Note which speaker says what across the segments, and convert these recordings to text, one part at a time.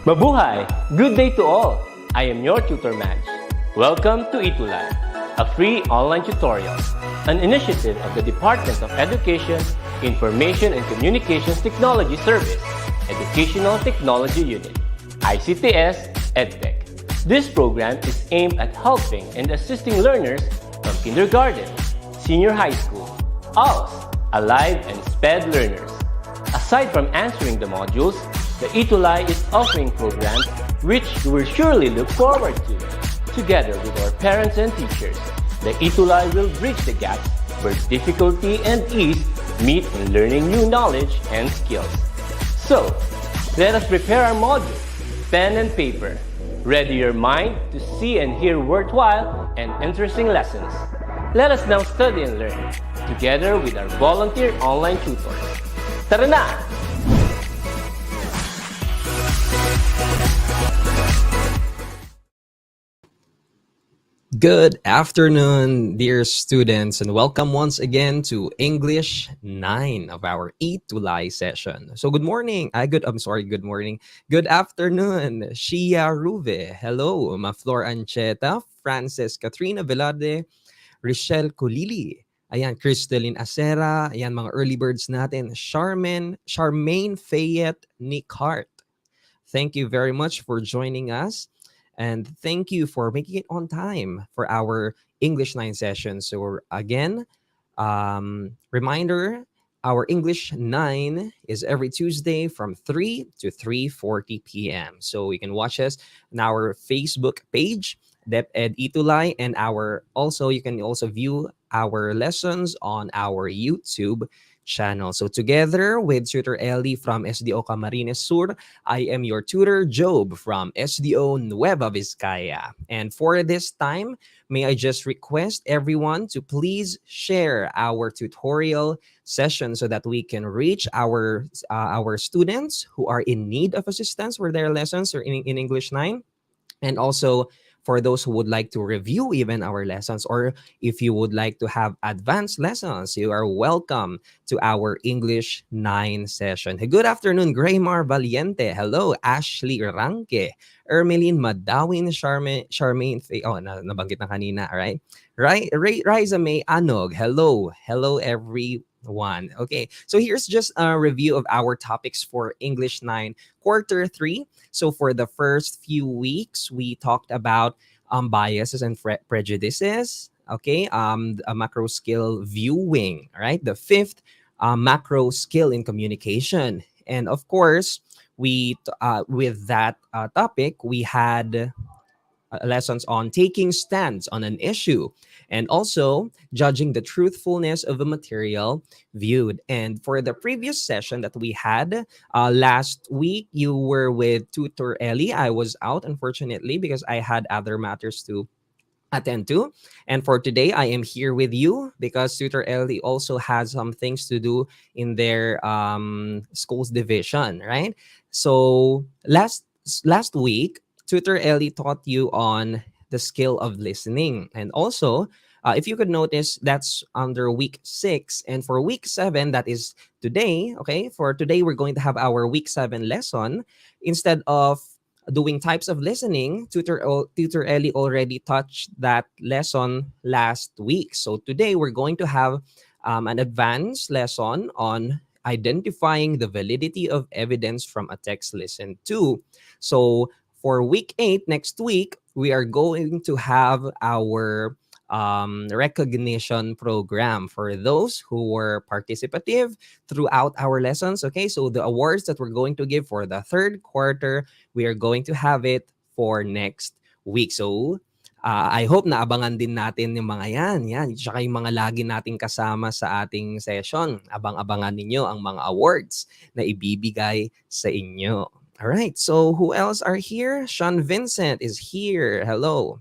Speaker 1: Mabuhay! Good day to all! I am your tutor Madge. Welcome to ETUlay, a free online tutorial, an initiative of the Department of Education, Information and Communications Technology Service, Educational Technology Unit, ICTS EdTech. This program is aimed at helping and assisting learners from kindergarten, senior high school, ALS, Alive and SPED learners. Aside from answering the modules, the ETUlay is offering programs which you will surely look forward to. Together with our parents and teachers, the ETUlay will bridge the gaps where difficulty and ease meet in learning new knowledge and skills. So, let us prepare our modules, pen and paper. Ready your mind to see and hear worthwhile and interesting lessons. Let us now study and learn, together with our volunteer online tutors. Tara na!
Speaker 2: Good afternoon, dear students, and welcome once again to English 9 of our ETUlay session. So good morning. Good morning. Good afternoon, Shia Ruve. Hello, Maflor Ancheta, Frances Katrina Velade, Richelle Kulili. Ayan, Crystalline Acera. Ayan, mga early birds natin. Charmaine Fayette Nicart. Thank you very much for joining us. And thank you for making it on time for our English 9 session. So again, reminder, our English 9 is every Tuesday from 3 to 3:40 p.m. So you can watch us on our Facebook page, DepEd ETUlay, and you can also view our lessons on our YouTube channel. So together with Tutor Ellie from SDO Camarines Sur, I am your tutor Job from SDO Nueva Vizcaya. And for this time, may I just request everyone to please share our tutorial session so that we can reach our students who are in need of assistance for their lessons or in English 9. And also for those who would like to review even our lessons, or if you would like to have advanced lessons, you are welcome to our English 9 session. Hey, good afternoon, Graymar Valiente. Hello, Ashley Ranke, Ermeline Madawin, Charmaine nabanggit na kanina, all right? Riza May Anog. Hello everyone. Okay, so here's just a review of our topics for English 9 quarter 3. So for the first few weeks, we talked about biases and prejudices. Okay, a macro skill viewing. Right, the fifth macro skill in communication, and of course, with that topic, we had lessons on taking stands on an issue and also judging the truthfulness of a material viewed. And for the previous session that we had last week, you were with Tutor Ellie. I was out, unfortunately, because I had other matters to attend to. And for today, I am here with you because Tutor Ellie also has some things to do in their schools division, right? So last week, Tutor Ellie taught you on the skill of listening. And also, if you could notice, that's under week 6. And for week 7, that is today, okay? For today, we're going to have our week 7 lesson. Instead of doing types of listening, Tutor Ellie already touched that lesson last week. So today, we're going to have an advanced lesson on identifying the validity of evidence from a text listened to. So for week 8, next week, we are going to have our recognition program for those who were participative throughout our lessons. Okay, so the awards that we're going to give for the third quarter, we are going to have it for next week. So I hope na abangan din natin yung mga yan. Tsaka yung mga lagi nating kasama sa ating session. Abang-abangan ninyo ang mga awards na ibibigay sa inyo. All right, so who else are here? Sean Vincent is here. Hello.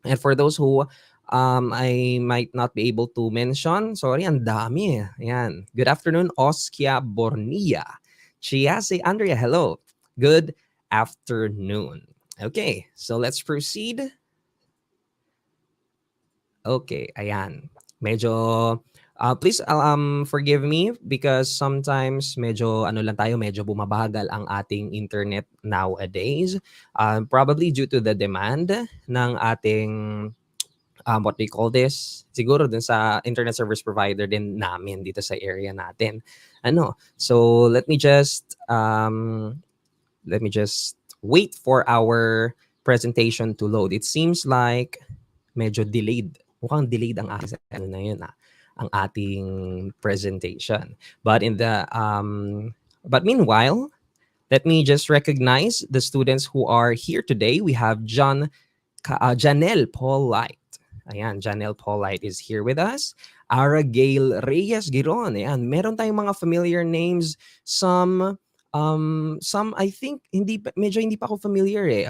Speaker 2: And for those who I might not be able to mention, sorry, ang dami. Ayan. Good afternoon, Oskia Bornia. Chiase Andrea, hello. Good afternoon. Okay, so let's proceed. Okay, ayan. Medyo Please forgive me because sometimes medyo ano lang tayo, medyo bumabagal ang ating internet nowadays. Probably due to the demand ng ating what do you call this? Siguro dun sa internet service provider din namin dito sa area natin. So let me just wait for our presentation to load. It seems like medyo delayed. Mukhang delayed ang ating ano na yun ang ating presentation. But meanwhile, let me just recognize the students who are here today. We have Janelle Paul Light. Ayan, Janelle Paul Light is here with us. Ara Gail Reyes Giron. Ayan, meron tayong mga familiar names. Some I think medyo hindi pa ako familiar eh.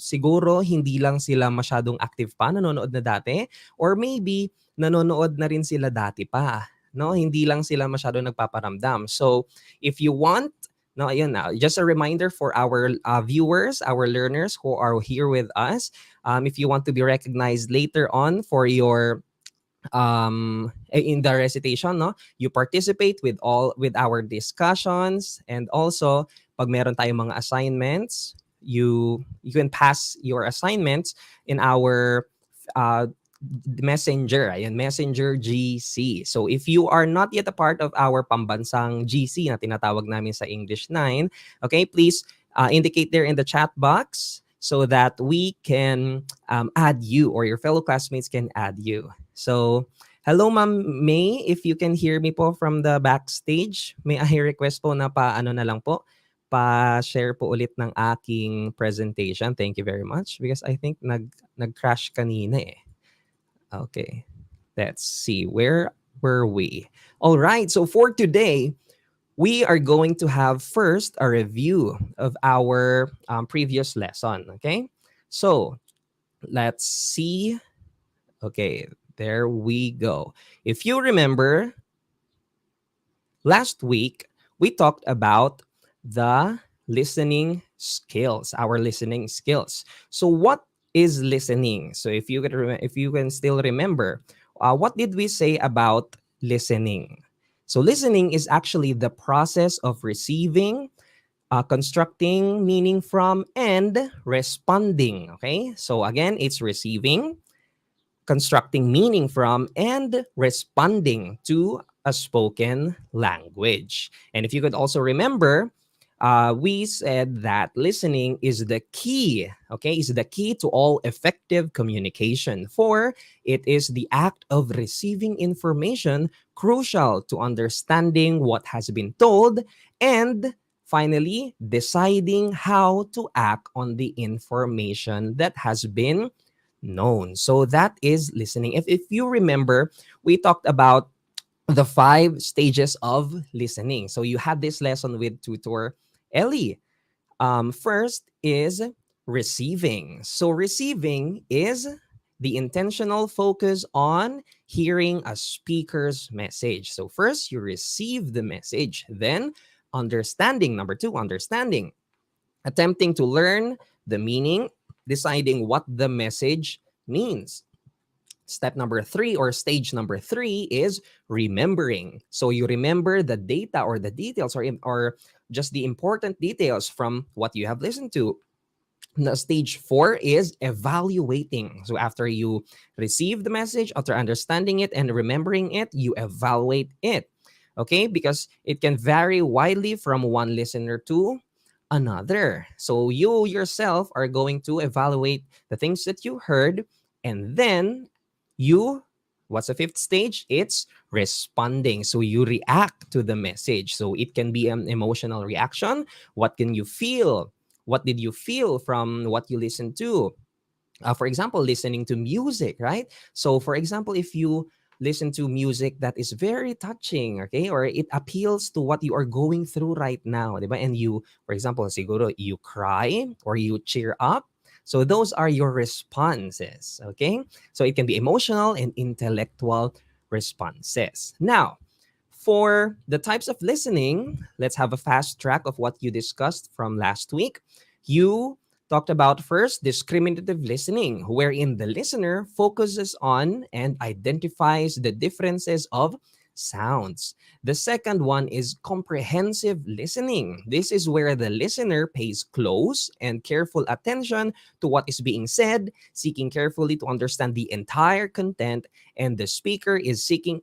Speaker 2: Siguro hindi lang sila masyadong active pa, nanonood na dati, or maybe nanonood na rin sila dati pa, no? Hindi lang sila masyadong nagpaparamdam. So, if you want, no, ayun na, just a reminder for our viewers, our learners who are here with us, if you want to be recognized later on for your in the recitation, no, you participate with our discussions, and also pag meron tayong mga assignments, you can pass your assignments in our messenger, ayan, messenger GC. So if you are not yet a part of our pambansang GC na tinatawag namin sa English 9, okay, please indicate there in the chat box so that we can add you, or your fellow classmates can add you. So, hello Ma'am May, if you can hear me po from the backstage, may I request po na pa-ano na lang po, pa-share po ulit ng aking presentation. Thank you very much because I think nag-crash kanina eh. Okay, let's see, where were we? All right, so for today, we are going to have first a review of our previous lesson, okay? So, let's see. Okay, there we go. If you remember, last week, we talked about the listening skills, our listening skills. So what is listening? So if you can still remember, what did we say about listening? So listening is actually the process of receiving, constructing meaning from, and responding. Okay, so again, it's receiving, constructing meaning from, and responding to a spoken language. And if you could also remember, we said that listening is the key, okay, is the key to all effective communication, for it is the act of receiving information crucial to understanding what has been told, and finally, deciding how to act on the information that has been known. So that is listening. If you remember, we talked about the 5 stages of listening. So you had this lesson with tutor Ellie. First is receiving. So receiving is the intentional focus on hearing a speaker's message. So first you receive the message, then understanding. Number 2, understanding. Attempting to learn the meaning, deciding what the message means. Step number 3, or stage number 3, is remembering. So you remember the data or the details, or just the important details from what you have listened to. Now, stage 4 is evaluating. So after you receive the message, after understanding it and remembering it, you evaluate it. Okay, because it can vary widely from one listener to another. So you yourself are going to evaluate the things that you heard, and then what's the 5th stage? It's responding. So you react to the message. So it can be an emotional reaction. What can you feel? What did you feel from what you listened to? For example, listening to music, right? So for example, if you listen to music that is very touching, okay, or it appeals to what you are going through right now, diba? And you, for example, siguro you cry or you cheer up. So those are your responses, okay? So it can be emotional and intellectual responses. Now, for the types of listening, let's have a fast track of what you discussed from last week. You talked about first discriminative listening, wherein the listener focuses on and identifies the differences of sounds. The second one is comprehensive listening. This is where the listener pays close and careful attention to what is being said, seeking carefully to understand the entire content, and the speaker is seeking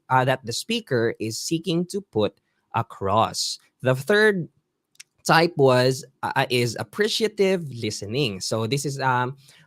Speaker 2: to put across. The third type is appreciative listening. So this is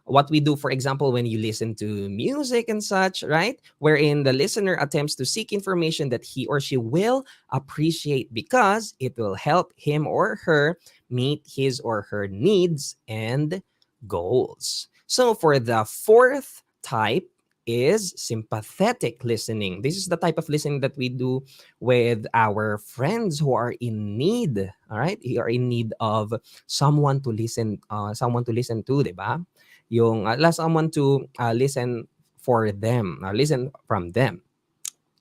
Speaker 2: what we do, for example, when you listen to music and such, right? Wherein the listener attempts to seek information that he or she will appreciate because it will help him or her meet his or her needs and goals. So for the fourth type is sympathetic listening. This is the type of listening that we do with our friends who are in need, all right? Who are in need of someone to listen to, 'di ba? Yung someone to listen for them, listen from them,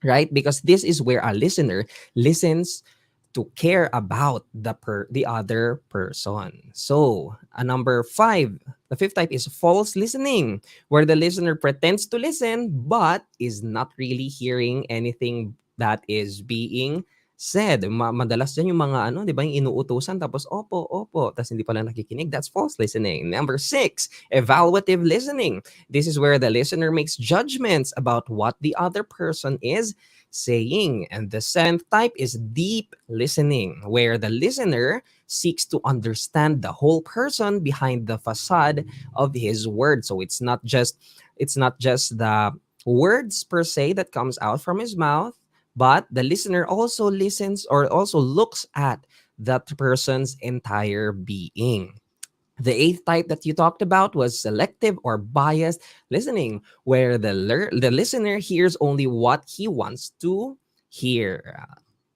Speaker 2: right? Because this is where a listener listens to care about the other person. So, number 5, the fifth type is false listening, where the listener pretends to listen but is not really hearing anything that is being said. Madalas dyan yung mga di ba, yung inuutusan tapos opo, opo, tapos hindi pala nakikinig. That's false listening. Number 6, evaluative listening. This is where the listener makes judgments about what the other person is saying. And the seventh type is deep listening, where the listener seeks to understand the whole person behind the facade of his words. So it's not just the words per se that comes out from his mouth, but the listener also listens or also looks at that person's entire being. The eighth type that you talked about was selective or biased listening, where the listener hears only what he wants to hear.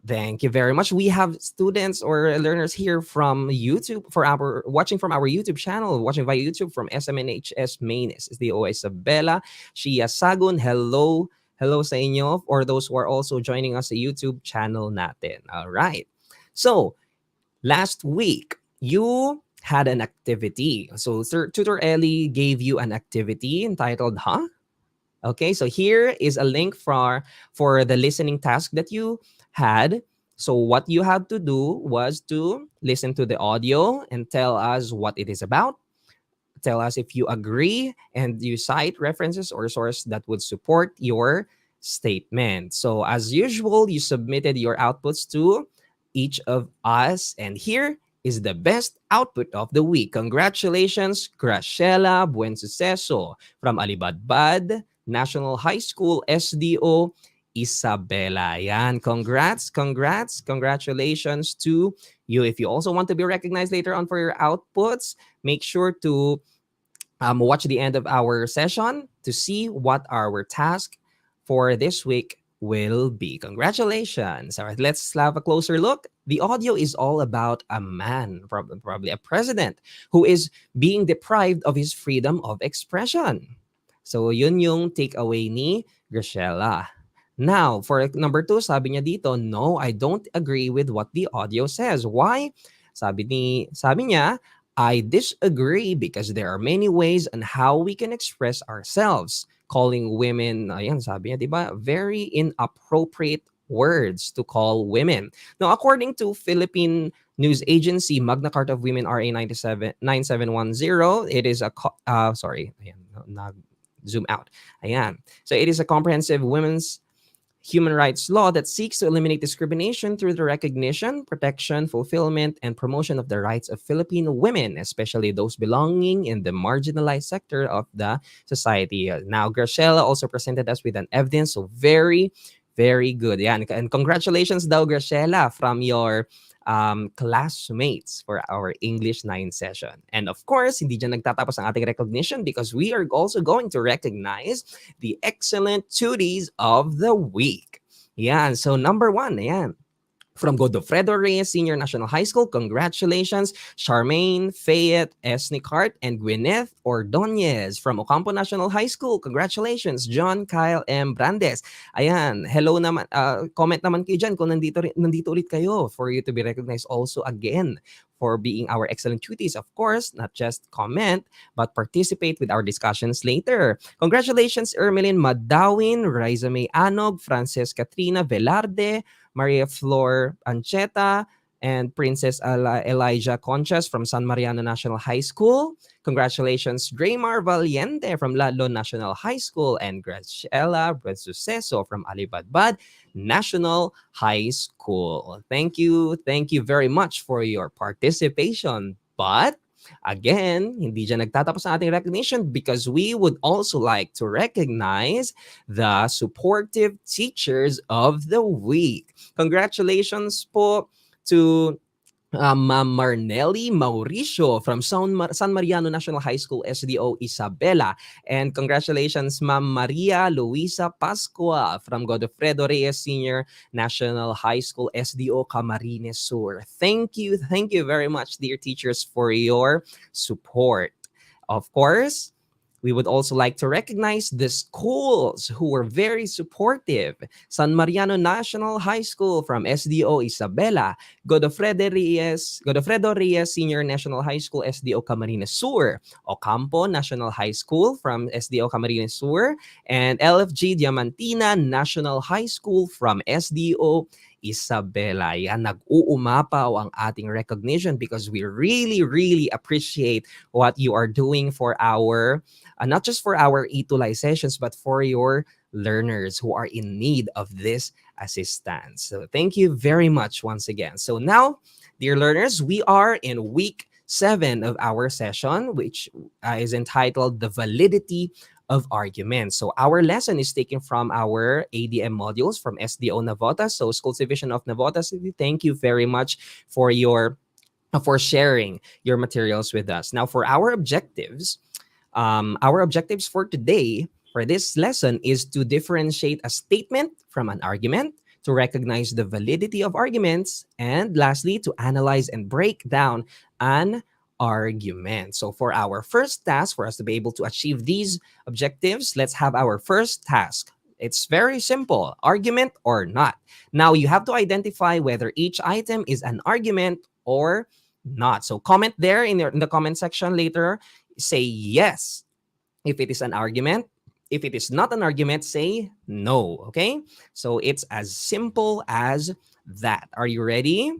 Speaker 2: Thank you very much. We have students or learners here from YouTube watching from our YouTube channel, watching via YouTube from SMNHS Main. Is the Isabella, Shia Sagun. Hello. Hello sa inyo, or those who are also joining us sa YouTube channel natin. All right. So, last week, you had an activity. So Tutor Ellie gave you an activity entitled Huh? Okay, so here is a link for the listening task that you had. So what you had to do was to listen to the audio and tell us what it is about. Tell us if you agree, and you cite references or source that would support your statement. So as usual, you submitted your outputs to each of us, and here is the best output of the week. Congratulations, Graciela Buensuceso from Alibadbad National High School, SDO, Isabela. Yan. Congratulations to you. If you also want to be recognized later on for your outputs, make sure to watch the end of our session to see what our task for this week will be. Congratulations. All right, let's have a closer look. The audio is all about a man, probably a president, who is being deprived of his freedom of expression. So yun yung takeaway ni Graciela. Now, for number 2, sabi niya dito, no, I don't agree with what the audio says. Why? Sabi niya, I disagree because there are many ways on how we can express ourselves. Calling women, ayan, sabi niya, di ba, very inappropriate words to call women. Now, according to Philippine news agency Magna Carta of Women RA 9710, it is a sorry, ayan, zoom out. Ayan. So it is a comprehensive women's human rights law that seeks to eliminate discrimination through the recognition, protection, fulfillment, and promotion of the rights of Filipino women, especially those belonging in the marginalized sector of the society. Now, Graciela also presented us with an evidence, so very, very good. Yeah, and congratulations daw, Graciela, from your classmates for our English 9 session. And of course, hindi dyan nagtatapos ang ating recognition, because we are also going to recognize the excellent tuties of the week. Yan. So number 1, ayan. From Godofredo Reyes Senior National High School, congratulations, Charmaine Fayette Esnicart and Gwyneth Ordonez. From Ocampo National High School, congratulations, John Kyle M. Brandes. Ayan, hello naman, comment naman kayo dyan kung nandito ulit kayo for you to be recognized also again for being our excellent cuties. Of course, not just comment, but participate with our discussions later. Congratulations, Ermeline Madawin, Riza May Anog, Frances Katrina Velarde, Maria Flor Ancheta, and Princess Elijah Conchas from San Mariano National High School. Congratulations, Draymar Valiente from Ladlo National High School, and Graciela Suceso from Alibadbad National High School. Thank you. Thank you very much for your participation. But again, hindi dyan nagtatapos ang ating recognition because we would also like to recognize the supportive teachers of the week. Congratulations po to Ma'am Marnelli Mauricio from San Mariano National High School, SDO Isabela. And congratulations, Ma'am Maria Luisa Pascua from Godofredo Reyes Senior National High School, SDO Camarines Sur. Thank you very much, dear teachers, for your support. Of course, we would also like to recognize the schools who were very supportive. San Mariano National High School from SDO Isabela, Godofredo Reyes Senior National High School, SDO Camarines Sur, Ocampo National High School from SDO Camarines Sur, and LFG Diamantina National High School from SDO Isabela. Yan, nag-uumapaw ang ating recognition because we really appreciate what you are doing for our not just for our ETUlay sessions, but for your learners who are in need of this assistance. So thank you very much once again. So now, dear learners, we are in week 7 of our session, which is entitled The Validity of Arguments. So our lesson is taken from our ADM modules from SDO Navotas. So Schools Division of Navotas, thank you very much for sharing your materials with us. Now, for our objectives for today, for this lesson, is to differentiate a statement from an argument, to recognize the validity of arguments, and lastly, to analyze and break down an argument. So for our first task, for us to be able to achieve these objectives, let's have our first task. It's very simple, argument or not. Now, you have to identify whether each item is an argument or not. So comment there in the comment section later. Say yes if it is an argument. If it is not an argument, say no. Okay? So it's as simple as that. Are you ready?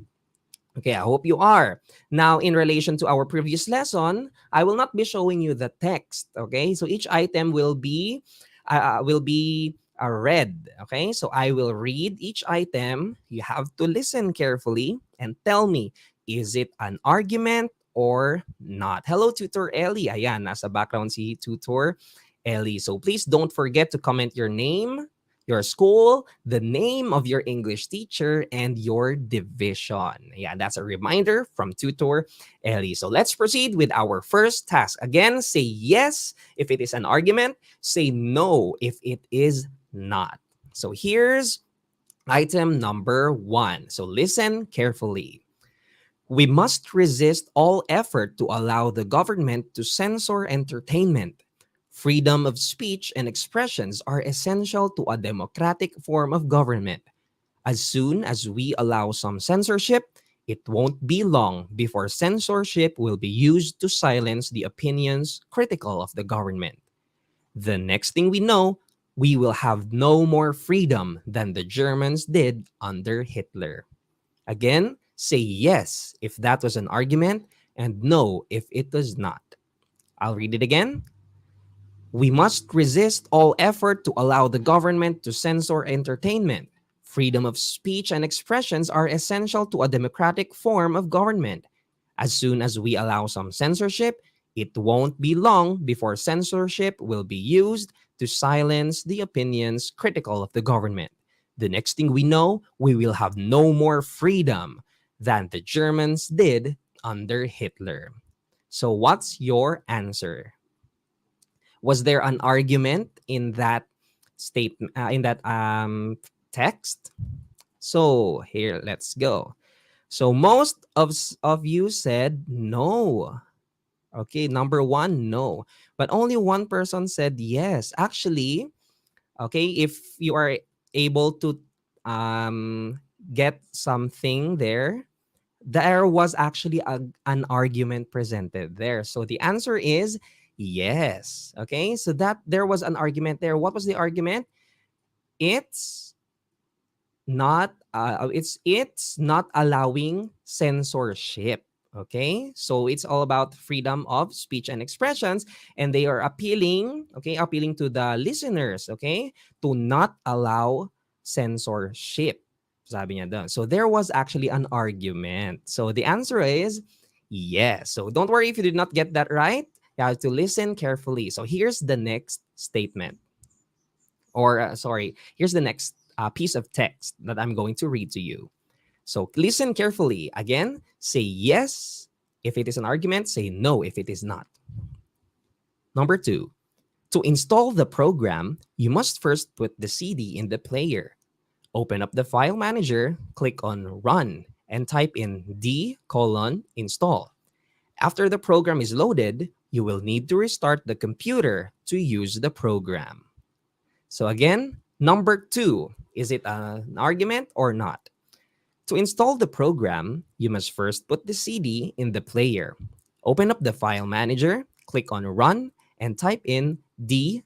Speaker 2: Okay, I hope you are. Now, in relation to our previous lesson, I will not be showing you the text. Okay? So each item will be read. Okay? So I will read each item. You have to listen carefully and tell me, is it an argument or not? Hello, Tutor Ellie. Ayan, nasa background si Tutor Ellie. So please don't forget to comment your name, your school, the name of your English teacher, and your division. Yeah, that's a reminder from Tutor Ellie. So let's proceed with our first task. Again, say yes if it is an argument. Say no if it is not. So here's item number 1. So listen carefully. We must resist all effort to allow the government to censor entertainment. Freedom of speech and expressions are essential to a democratic form of government. As soon as we allow some censorship, it won't be long before censorship will be used to silence the opinions critical of the government. The next thing we know, we will have no more freedom than the Germans did under Hitler. Again, say yes if that was an argument and no if it was not. I'll read it again. We must resist all effort to allow the government to censor entertainment. Freedom of speech and expressions are essential to a democratic form of government. As soon as we allow some censorship, it won't be long before censorship will be used to silence the opinions critical of the government. The next thing we know, we will have no more freedom than the Germans did under Hitler. So what's your answer? Was there an argument in that statement, text? So here, let's go. So most of you said no. Okay, number 1, no. But only one person said yes. Actually, okay, if you are able to get something there, There was actually an argument presented there. So the answer is yes. Okay, so that there was an argument there. What was the argument? It's it's not allowing censorship. Okay, so it's all about freedom of speech and expressions, and they are appealing to the listeners, okay, to not allow censorship, sabi niya doon. So there was actually an argument. So the answer is yes. So don't worry if you did not get that right. You have to listen carefully. So here's the next statement, or sorry, here's the next piece of text that I'm going to read to you. So listen carefully. Again, say yes if it is an argument, say no if it is not. Number two, to install the program, you must first put the CD in the player. Open up the file manager, click on run, and type in d:install. After the program is loaded, you will need to restart the computer to use the program. So again, number two, is it an argument or not? To install the program, you must first put the CD in the player. Open up the file manager, click on run, and type in d:install.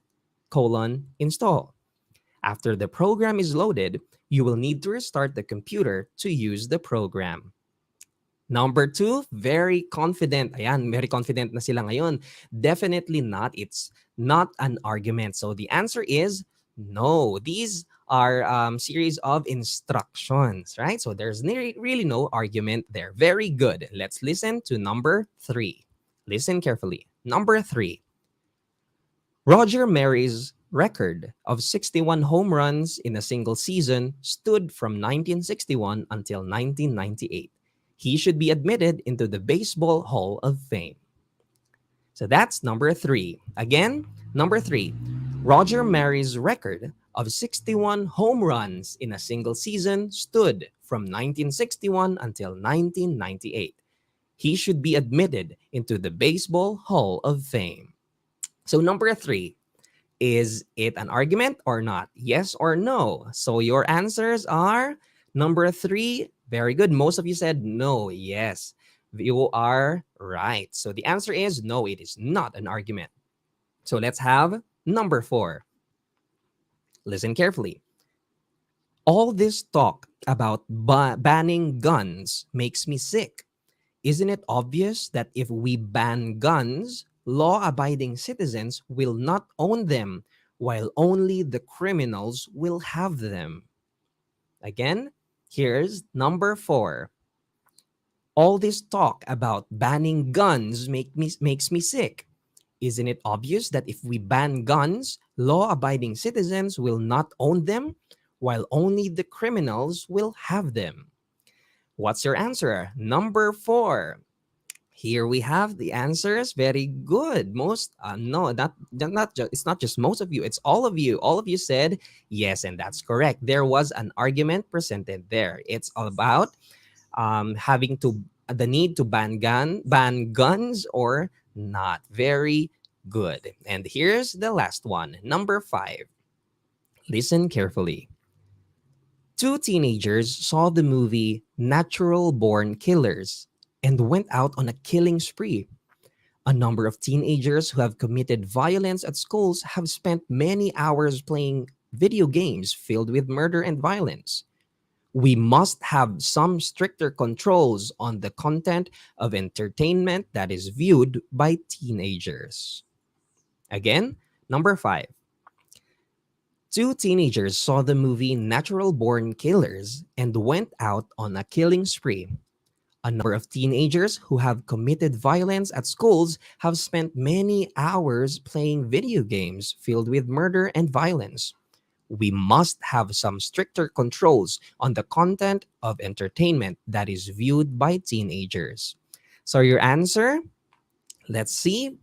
Speaker 2: After the program is loaded, you will need to restart the computer to use the program. Number two, very confident. Ayan, very confident na sila ngayon. Definitely not. It's not an argument. So the answer is no. These are series of instructions, right? So there's really no argument there. Very good. Let's listen to number three. Listen carefully. Number three, Roger Mary's record of 61 home runs in a single season stood from 1961 until 1998. He should be admitted into the Baseball Hall of Fame. So that's number three. Again, number three, Roger Mary's record of 61 home runs in a single season stood from 1961 until 1998. He should be admitted into the Baseball Hall of Fame. So number three, is it an argument or not? Yes or no? So your answers are number three. Very good. Most of you said no. Yes, you are right. So the answer is no, it is not an argument. So let's have number four. Listen carefully. All this talk about banning guns makes me sick. Isn't it obvious that if we ban guns, law-abiding citizens will not own them, while only the criminals will have them? Again, here's number four. All this talk about banning guns makes me sick. Isn't it obvious that if we ban guns, law-abiding citizens will not own them, while only the criminals will have them? What's your answer? Number four. Here we have the answers. Very good. Most no, not just, it's not just most of you. It's all of you. All of you said yes, and that's correct. There was an argument presented there. It's all about having to the need to ban guns or not. Very good. And here's the last one. Number five. Listen carefully. Two teenagers saw the movie Natural Born Killers and went out on a killing spree. A number of teenagers who have committed violence at schools have spent many hours playing video games filled with murder and violence. We must have some stricter controls on the content of entertainment that is viewed by teenagers. Again, number five. Two teenagers saw the movie Natural Born Killers and went out on a killing spree. A number of teenagers who have committed violence at schools have spent many hours playing video games filled with murder and violence. We must have some stricter controls on the content of entertainment that is viewed by teenagers. So your answer, let's see.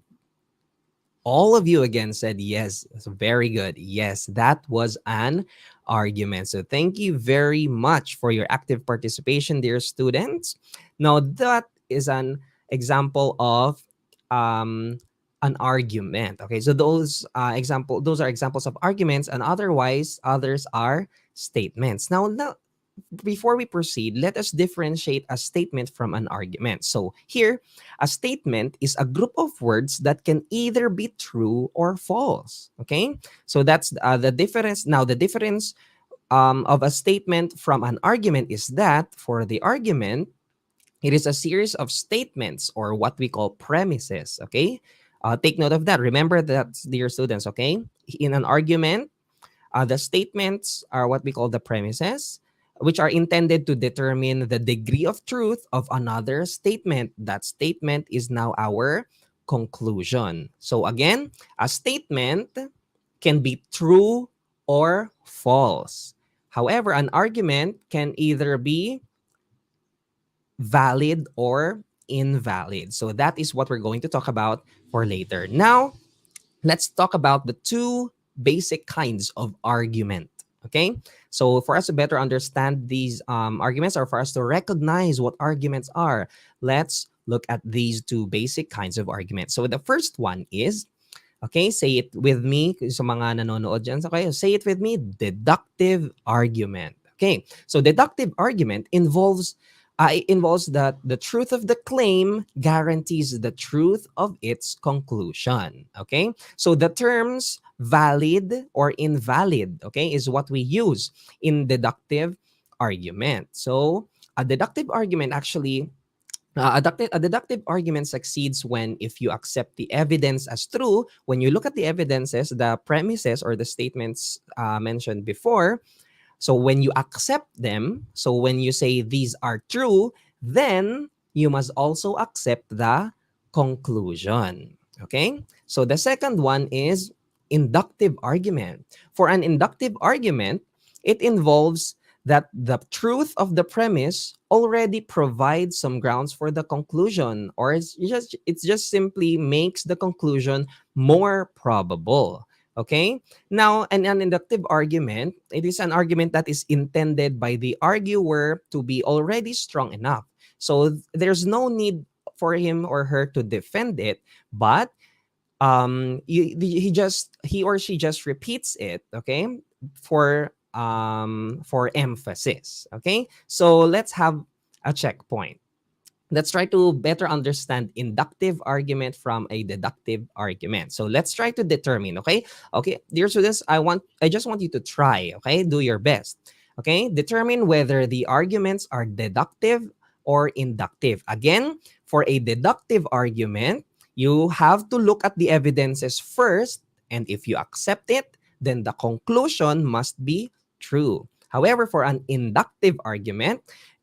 Speaker 2: All of you again said yes. So very good. Yes, that was an argument. So thank you very much for your active participation, dear students. Now that is an example of an argument. Okay, so those are examples of arguments, and otherwise others are statements. Now before we proceed, let us differentiate a statement from an argument. So here, a statement is a group of words that can either be true or false. Okay, so that's the difference. Now, the difference of a statement from an argument is that for the argument, it is a series of statements or what we call premises. Okay, take note of that. Remember that, dear students. Okay, in an argument, the statements are what we call the premises, which are intended to determine the degree of truth of another statement. That statement is now our conclusion. So, again, a statement can be true or false. However, an argument can either be valid or invalid. So, that is what we're going to talk about for later. Now, let's talk about the two basic kinds of argument. Okay, so for us to better understand these arguments, or for us to recognize what arguments are, let's look at these two basic kinds of arguments. So the first one is, okay, say it with me sa mga nanonood dyan. Okay, say it with me, deductive argument. Okay, so deductive argument involves that the truth of the claim guarantees the truth of its conclusion. Okay, so the terms valid or invalid, okay, is what we use in deductive argument. So a deductive argument actually a deductive argument succeeds when if you accept the evidence as true. When you look at the evidences, the premises or the statements mentioned before, so when you accept them, so when you say these are true, then you must also accept the conclusion. Okay? So the second one is inductive argument. For an inductive argument, it involves that the truth of the premise already provides some grounds for the conclusion, or it's just simply makes the conclusion more probable. Okay? Now, an inductive argument, it is an argument that is intended by the arguer to be already strong enough. So there's no need for him or her to defend it, but he or she just repeats it, okay, for emphasis. Okay, so let's have a checkpoint. Let's try to better understand inductive argument from a deductive argument. So let's try to determine, okay, dear students, I just want you to try, okay, do your best. Okay, determine whether the arguments are deductive or inductive. Again, for a deductive argument, you have to look at the evidences first, and if you accept it, then the conclusion must be true. However, for an inductive argument,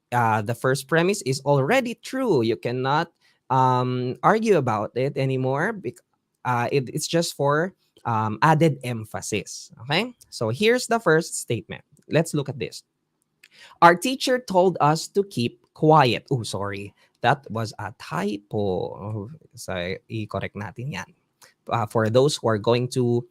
Speaker 2: the first premise is already true. You cannot argue about it anymore. It's just for added emphasis. Okay, so here's the first statement. Let's look at this. Our teacher told us to keep quiet. Oh, sorry. That was a typo. So, i-correct natin yan. For those who are going to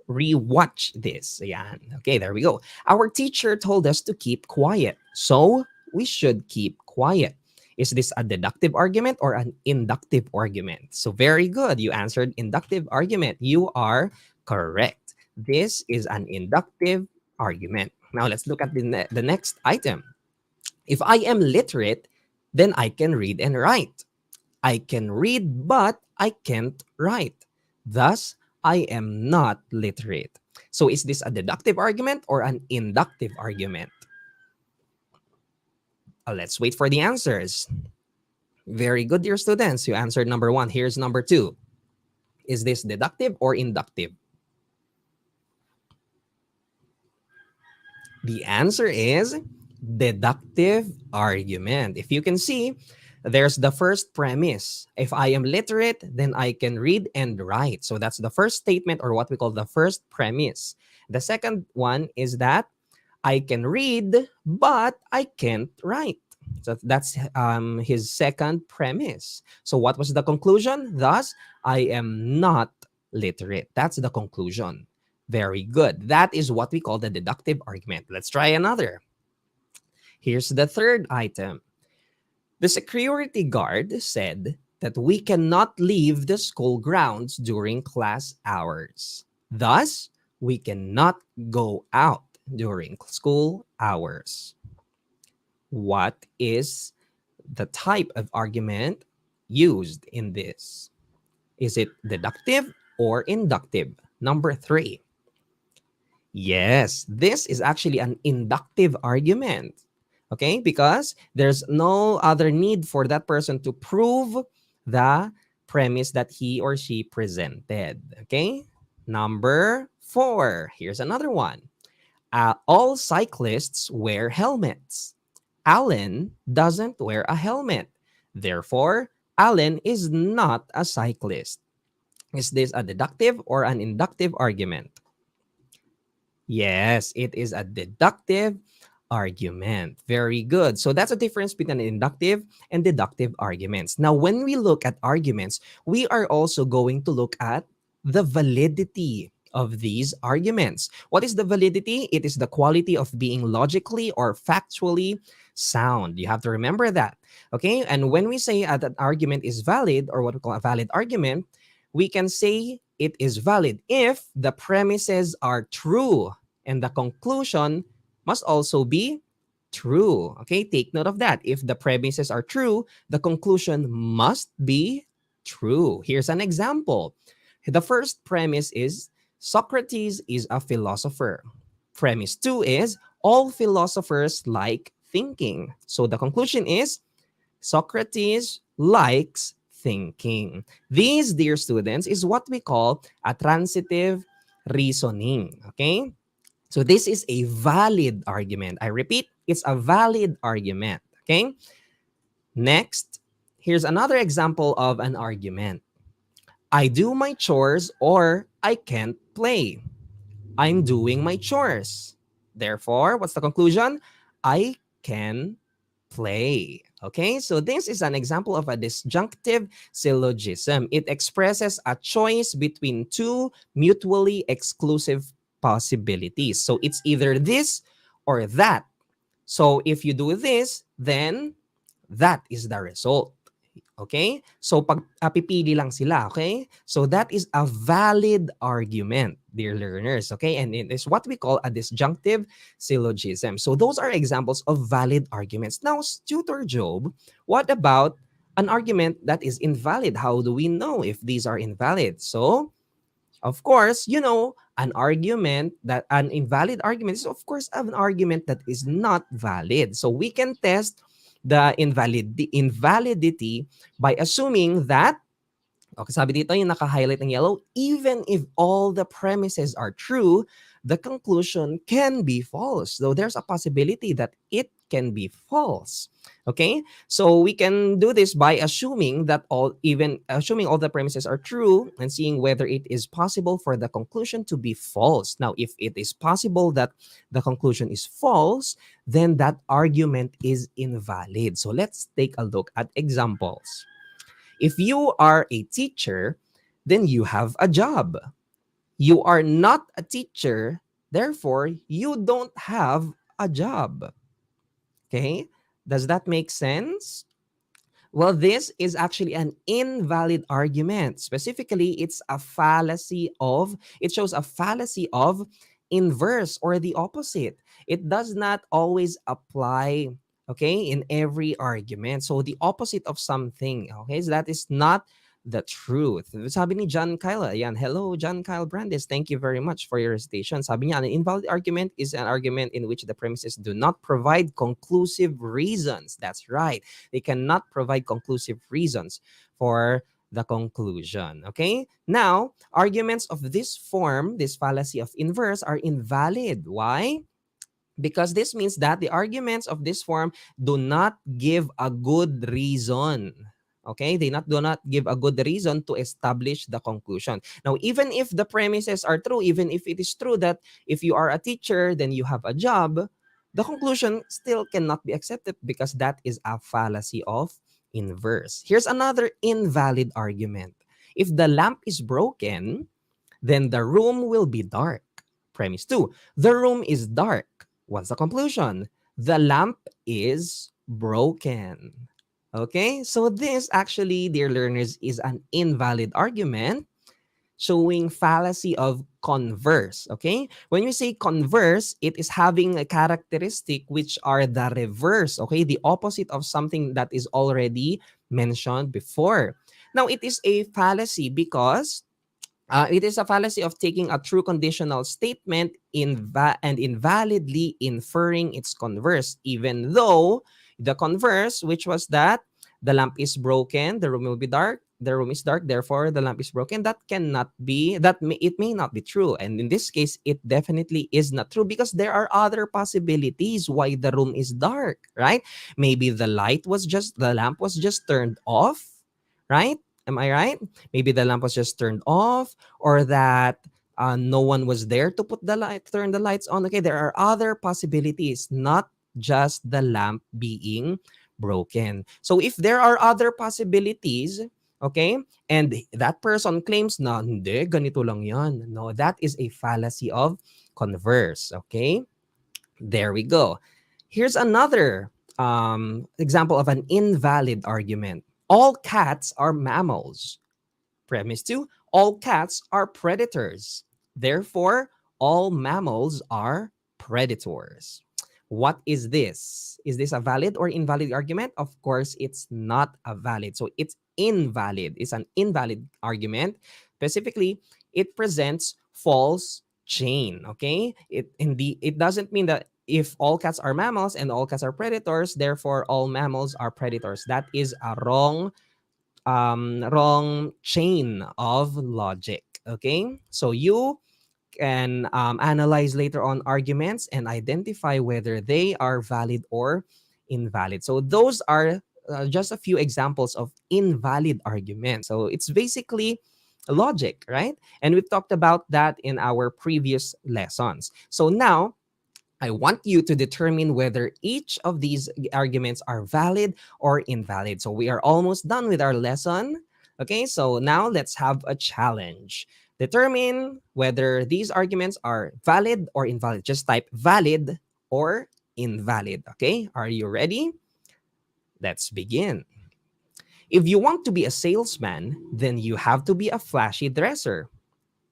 Speaker 2: rewatch this. Ayan. Okay, there we go. Our teacher told us to keep quiet, so we should keep quiet. Is this a deductive argument or an inductive argument? So very good. You answered inductive argument. You are correct. This is an inductive argument. Now let's look at the next item. If I am literate, then I can read and write. I can read, but I can't write. Thus, I am not literate. So is this a deductive argument or an inductive argument? Let's wait for the answers. Very good, dear students. You answered number one. Here's number two. Is this deductive or inductive? The answer is deductive argument. If you can see, there's the first premise. If I am literate, then I can read and write. So that's the first statement, or what we call the first premise. The second one is that I can read, but I can't write. So that's his second premise. So what was the conclusion? Thus, I am not literate. That's the conclusion. Very good. That is what we call the deductive argument. Let's try another. Here's the third item. The security guard said that we cannot leave the school grounds during class hours. Thus, we cannot go out. during school hours. What is the type of argument used in this? Is it deductive or inductive? Number three. Yes, this is actually an inductive argument. Okay, because there's no other need for that person to prove the premise that he or she presented. Okay, number four. Here's another one. All cyclists wear helmets. Alan doesn't wear a helmet. Therefore, Alan is not a cyclist. Is this a deductive or an inductive argument? Yes, it is a deductive argument. Very good. So that's a difference between inductive and deductive arguments. Now, when we look at arguments, we are also going to look at the validity of these arguments. What is the validity? It is the quality of being logically or factually sound. You have to remember that. Okay. And when we say that an argument is valid, or what we call a valid argument, we can say it is valid if the premises are true and the conclusion must also be true. Okay, take note of that. If the premises are true, the conclusion must be true. Here's an example. The first premise is Socrates is a philosopher. Premise two is all philosophers like thinking. So the conclusion is Socrates likes thinking. These, dear students, is what we call a transitive reasoning. Okay? So this is a valid argument. I repeat, it's a valid argument. Okay? Next, here's another example of an argument. I do my chores or I can't play. I'm doing my chores. Therefore, what's the conclusion? I can play. Okay, so this is an example of a disjunctive syllogism. It expresses a choice between two mutually exclusive possibilities. So it's either this or that. So if you do this, then that is the result. Okay? So pipili lang sila, okay? So that is a valid argument, dear learners, okay? And it is what we call a disjunctive syllogism. So those are examples of valid arguments. Now, Tutor Job, what about an argument that is invalid? How do we know if these are invalid? So, of course, an invalid argument is, of course, an argument that is not valid. So we can test the invalidity by assuming that, okay, sabi dito yung naka-highlight ng yellow, even if all the premises are true, the conclusion can be false. So there's a possibility that it can be false. Okay? So we can do this by assuming all the premises are true and seeing whether it is possible for the conclusion to be false. Now, if it is possible that the conclusion is false, then that argument is invalid. So let's take a look at examples. If you are a teacher, then you have a job. You are not a teacher, therefore, you don't have a job. Okay? Does that make sense? Well, this is actually an invalid argument. Specifically, it shows a fallacy of inverse or the opposite. It does not always apply, okay, in every argument. So the opposite of something, okay, so that is not the truth. Sabi ni John Kyle, ayan, hello John Kyle Brandes, thank you very much for your recitation. Sabi niya, an invalid argument is an argument in which the premises do not provide conclusive reasons. That's right. They cannot provide conclusive reasons for the conclusion. Okay? Now, arguments of this form, this fallacy of inverse, are invalid. Why? Because this means that the arguments of this form do not give a good reason. Okay, they do not give a good reason to establish the conclusion. Now, even if the premises are true, even if it is true that if you are a teacher, then you have a job, the conclusion still cannot be accepted because that is a fallacy of inverse. Here's another invalid argument. If the lamp is broken, then the room will be dark. Premise 2, the room is dark. What's the conclusion? The lamp is broken. Okay, so this actually, dear learners, is an invalid argument. showing fallacy of converse. Okay, when we say converse, it is having a characteristic which are the reverse. Okay, the opposite of something that is already mentioned before. Now it is a fallacy because it is a fallacy of taking a true conditional statement and invalidly inferring its converse, even though the converse, which was that the lamp is broken, the room will be dark, the room is dark, therefore the lamp is broken, that cannot be, it may not be true. And in this case, it definitely is not true because there are other possibilities why the room is dark, right? Maybe the lamp was just turned off, right? Am I right? Maybe the lamp was just turned off, or that no one was there to turn the lights on. Okay, there are other possibilities, not just the lamp being broken. So if there are other possibilities, okay, and that person claims na hindi, ganito lang yan. No, that is a fallacy of converse. Okay, there we go. Here's another example of an invalid argument. All cats are mammals. Premise 2, all cats are predators. Therefore, all mammals are predators. What is this? Is this a valid or invalid argument? Of course, it's not a valid. So it's invalid. It's an invalid argument. Specifically, it presents false chain. Okay? It doesn't mean that if all cats are mammals and all cats are predators, therefore all mammals are predators. That is a wrong chain of logic. Okay, so you can analyze later on arguments and identify whether they are valid or invalid. So those are just a few examples of invalid arguments. So it's basically logic, right? And we've talked about that in our previous lessons. So now I want you to determine whether each of these arguments are valid or invalid. So we are almost done with our lesson. Okay, so now let's have a challenge. Determine whether these arguments are valid or invalid. Just type valid or invalid. Okay, are you ready? Let's begin. If you want to be a salesman, then you have to be a flashy dresser.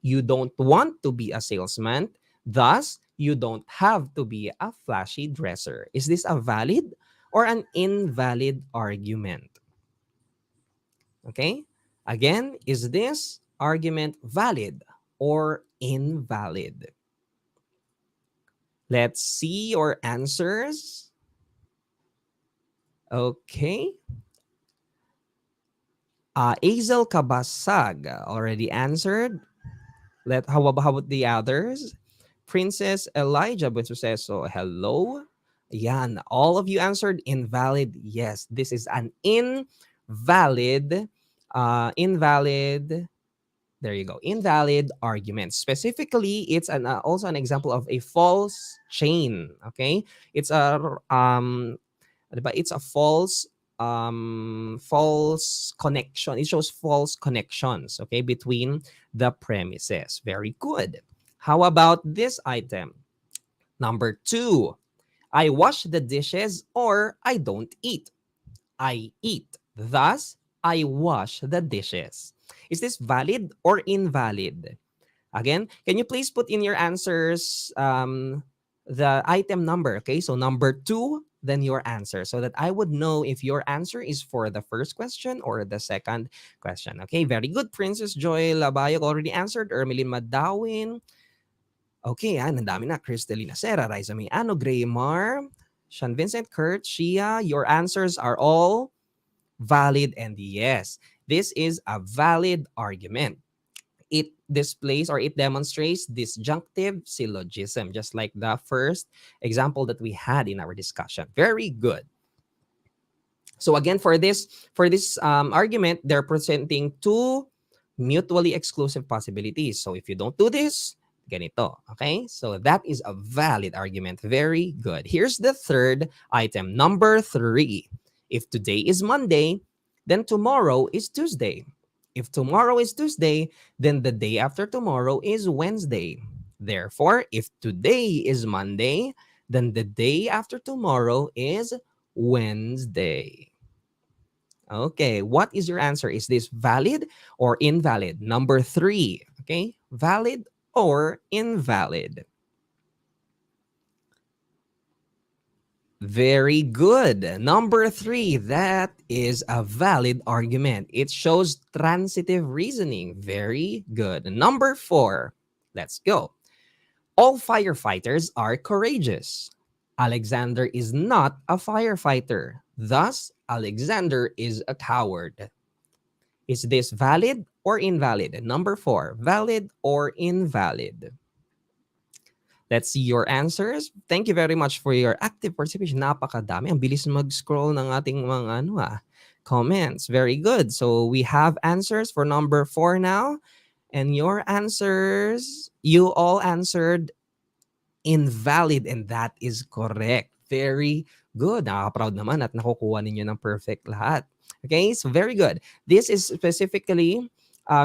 Speaker 2: You don't want to be a salesman, thus, you don't have to be a flashy dresser. Is this a valid or an invalid argument? Okay. Again, is this argument valid or invalid? Let's see your answers. Okay. Azel Kabasag already answered. How about the others? Princess Elijah Bunsuceso, hello. Yan, all of you answered invalid. Yes, this is an invalid, invalid. There you go, invalid argument. Specifically, it's also an example of a false chain. Okay, it's a it's a false connection. It shows false connections. Okay, between the premises. Very good. How about this item? Number 2, I wash the dishes or I don't eat. I eat. Thus, I wash the dishes. Is this valid or invalid? Again, can you please put in your answers the item number? Okay, so number 2, then your answer, so that I would know if your answer is for the first question or the second question. Okay, very good. Princess Joy Labayog already answered. Ermeline Madawin. Okay, nandami na. Cristalina Serra, Raisa Miano, Graymar, Sean Vincent, Kurt, Shia, your answers are all valid, and yes, this is a valid argument. It displays or it demonstrates disjunctive syllogism, just like the first example that we had in our discussion. Very good. So again, for this argument, they're presenting two mutually exclusive possibilities. So if you don't do this, ganito. Okay? So that is a valid argument. Very good. Here's the third item. Number 3. If today is Monday, then tomorrow is Tuesday. If tomorrow is Tuesday, then the day after tomorrow is Wednesday. Therefore, if today is Monday, then the day after tomorrow is Wednesday. Okay, what is your answer? Is this valid or invalid? Number 3. Okay, valid or invalid? Very good. Number three, that is a valid argument. It shows transitive reasoning. Very good. Number four, let's go. All firefighters are courageous. Alexander is not a firefighter. Thus, Alexander is a coward. Is this valid or invalid? Number four, valid or invalid? Let's see your answers. Thank you very much for your active participation. Napakadami. Ang bilis mag-scroll ng ating mga comments. Very good. So we have answers for number four now. And your answers, you all answered invalid, and that is correct. Very good. Nakaka-proud naman at nakukuha ninyo ng perfect lahat. Okay, so very good. This is specifically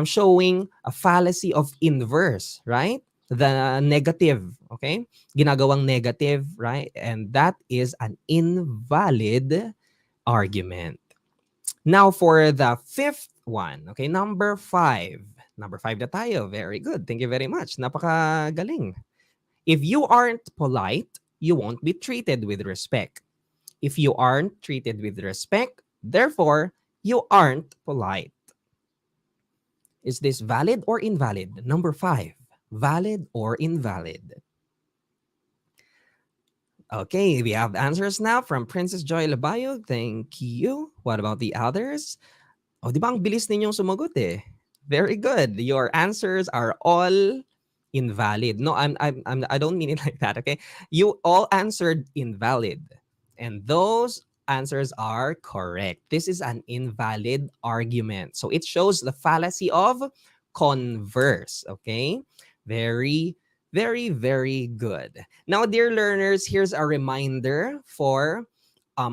Speaker 2: showing a fallacy of inverse, right? The negative, okay? Ginagawang negative, right? And that is an invalid argument. Now for the fifth one, okay? Number five. Number five na tayo. Very good. Thank you very much. Napakagaling. If you aren't polite, you won't be treated with respect. If you aren't treated with respect, therefore, you aren't polite. Is this valid or invalid? Number five, valid or invalid? Okay, we have answers now from Princess Joy Labayo. Thank you. What about the others? Oh, di ba ang bilis ninyong sumagot eh? Very good. Your answers are all invalid. No, I don't mean it like that, okay? You all answered invalid. And those answers are correct. This is an invalid argument. So it shows the fallacy of converse, okay? Very, very, very good. Now, dear learners, here's a reminder for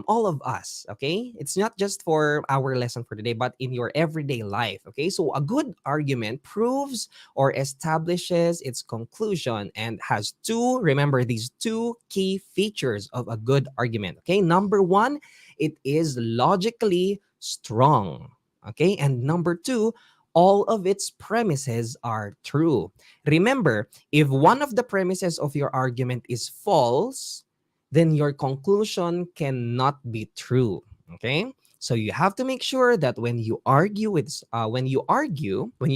Speaker 2: all of us, okay? It's not just for our lesson for today, but in your everyday life, okay? So a good argument proves or establishes its conclusion and has remember these two key features of a good argument, okay? Number one, it is logically strong, okay? And number two, all of its premises are true. Remember, if one of the premises of your argument is false, then your conclusion cannot be true. Okay? So you have to make sure that when you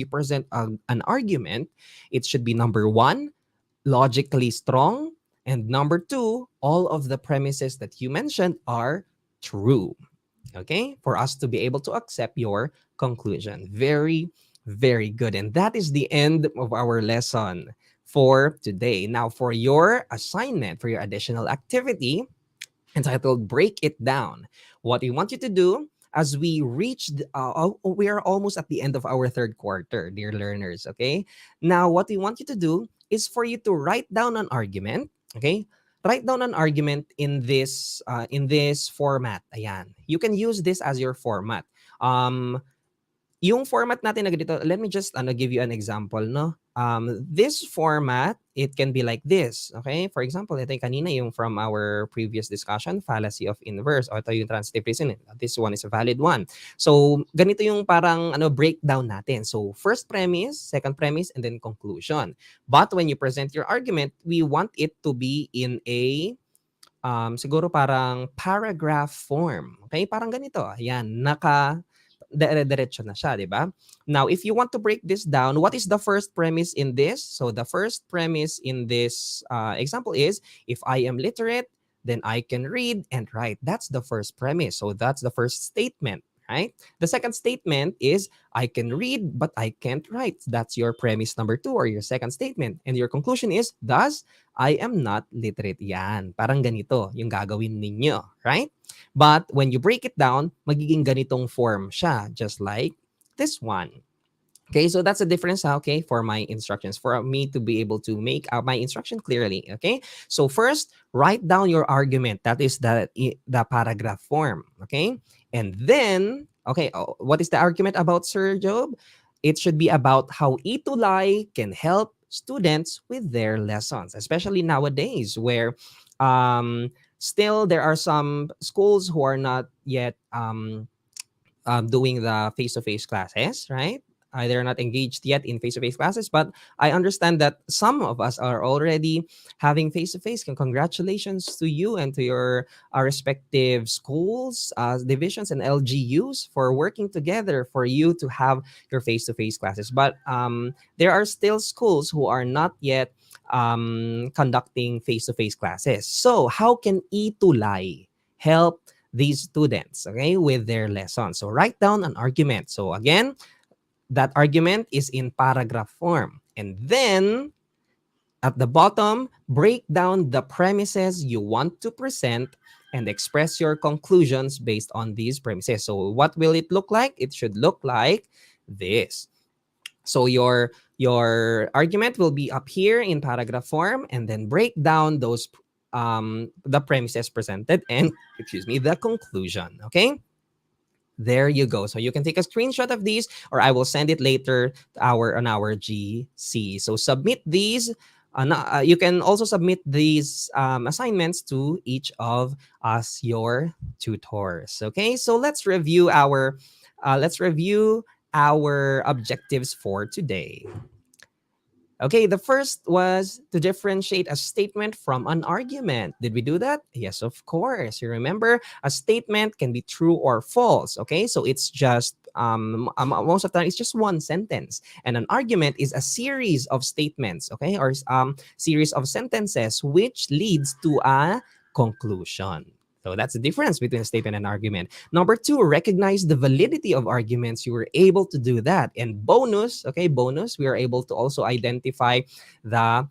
Speaker 2: present an argument, it should be number one, logically strong, and number two, all of the premises that you mentioned are true. Okay? For us to be able to accept your conclusion. Very, very good. And that is the end of our lesson for today. Now, for your assignment, for your additional activity entitled Break It Down, what we want you to do as we we are almost at the end of our third quarter, dear learners, okay? Now, what we want you to do is for you to write down an argument, okay? Write down an argument in this format. Ayan. You can use this as your format. Yung format natin na ganito, let me just give you an example, no? This format, it can be like this, okay? For example, ito yung kanina yung from our previous discussion, fallacy of inverse, o ito yung transitive reasoning. This one is a valid one. So, ganito yung parang breakdown natin. So, first premise, second premise, and then conclusion. But when you present your argument, we want it to be in a siguro parang paragraph form. Okay? Parang ganito. Ayan, dire-diretso na siya, di ba? Now, if you want to break this down, what is the first premise in this? So the first premise in this example is, if I am literate, then I can read and write. That's the first premise. So that's the first statement, right? The second statement is, I can read, but I can't write. That's your premise number two or your second statement. And your conclusion is, thus, I am not literate. Yan. Parang ganito yung gagawin ninyo, right? But when you break it down, magiging ganitong form siya, just like this one. Okay, so that's the difference, okay, for my instructions, for me to be able to make out my instruction clearly, okay? So first, write down your argument. That is the paragraph form, okay? And then, okay, what is the argument about, Sir Job? It should be about how ETUlay can help students with their lessons, especially nowadays where still there are some schools who are not yet doing the face-to-face classes, right? they're not engaged yet in face-to-face classes, but I understand that some of us are already having face-to-face. Congratulations to you and to your respective schools, divisions, and LGUs for working together for you to have your face-to-face classes. But there are still schools who are not yet conducting face-to-face classes. So how can ETUlay help these students, okay, with their lessons? So write down an argument. So again, that argument is in paragraph form. And then at the bottom, break down the premises you want to present and express your conclusions based on these premises. So what will it look like? It should look like this. So your argument will be up here in paragraph form, and then break down those the premises presented and the conclusion. Okay, there you go. So you can take a screenshot of these, or I will send it later on our GC. So submit these. You can also submit these assignments to each of us, your tutors. Okay, so let's review our objectives for today. Okay, the first was to differentiate a statement from an argument. Did we do that? Yes, of course. You remember, a statement can be true or false. Okay, so it's just most of the time it's just one sentence, and an argument is a series of statements. Okay, or series of sentences which leads to a conclusion. So that's the difference between a statement and argument. Number two, recognize the validity of arguments. You were able to do that. And bonus, we are able to also identify the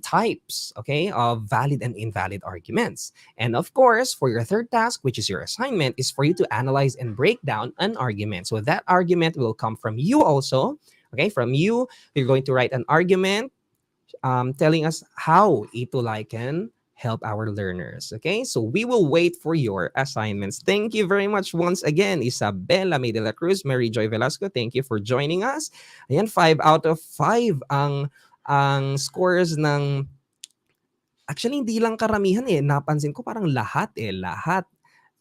Speaker 2: types, of valid and invalid arguments. And of course, for your third task, which is your assignment, is for you to analyze and break down an argument. So that argument will come from you also. Okay, from you, you're going to write an argument telling us how ETUlay can help our learners. Okay, so we will wait for your assignments. Thank you very much once again, Isabella May de la Cruz, Mary Joy Velasco. Thank you for joining us. Ayan, 5 out of 5 ang scores ng, actually hindi lang karamihan napansin ko parang lahat.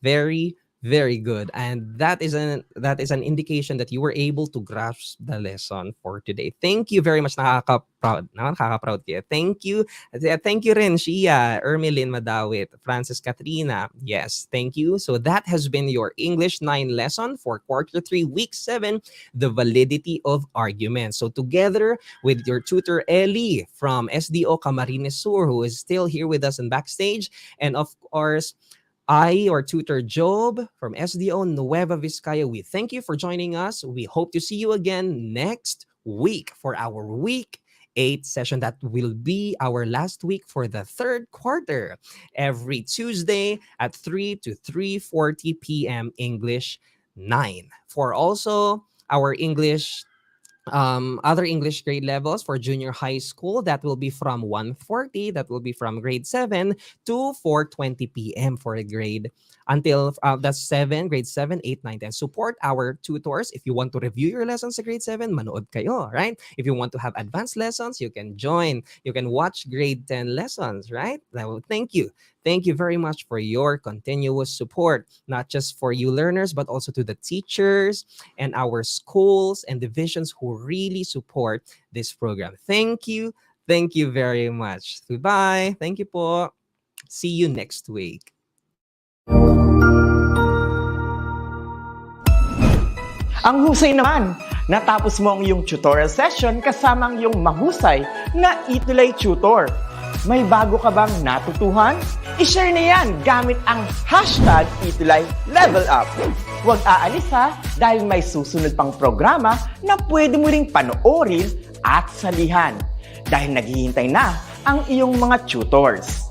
Speaker 2: Very, very good. And that is an indication that you were able to grasp the lesson for today. Thank you very much. Nakaka-proud kayo. Thank you. Thank you rin, Shia, Ermelin Madawit, Francis Katrina. Yes, thank you. So that has been your English 9 lesson for quarter 3, week 7, the validity of arguments. So together with your tutor Ellie from SDO Camarines Sur, who is still here with us in backstage, and of course, your tutor Job from SDO Nueva Vizcaya, we thank you for joining us. We hope to see you again next week for our week 8 session. That will be our last week for the third quarter, every Tuesday at 3 to 3:40 p.m. English 9. For also our English other English grade levels for junior high school, that will be from 1:40, that will be from grade 7 to 4:20 p.m. for the grade until that's 7, grade 7, 8, 9, 10. Support our tutors. If you want to review your lessons sa grade 7, manood kayo, right? If you want to have advanced lessons, you can join. You can watch grade 10 lessons, right? Well, thank you. Thank you very much for your continuous support, not just for you learners, but also to the teachers and our schools and divisions who really support this program. Thank you. Thank you very much. Goodbye. Thank you po. See you next week.
Speaker 3: Ang husay naman! Natapos mo ang iyong tutorial session kasama ang iyong mahusay na ETUlay tutor. May bago ka bang natutuhan? I-share na yan gamit ang hashtag #ETUlayLevelUp. Huwag aalis ha, dahil may susunod pang programa na pwede mo ring panoorin at salihan. Dahil naghihintay na ang iyong mga tutors.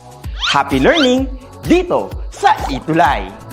Speaker 3: Happy learning dito sa ETUlay!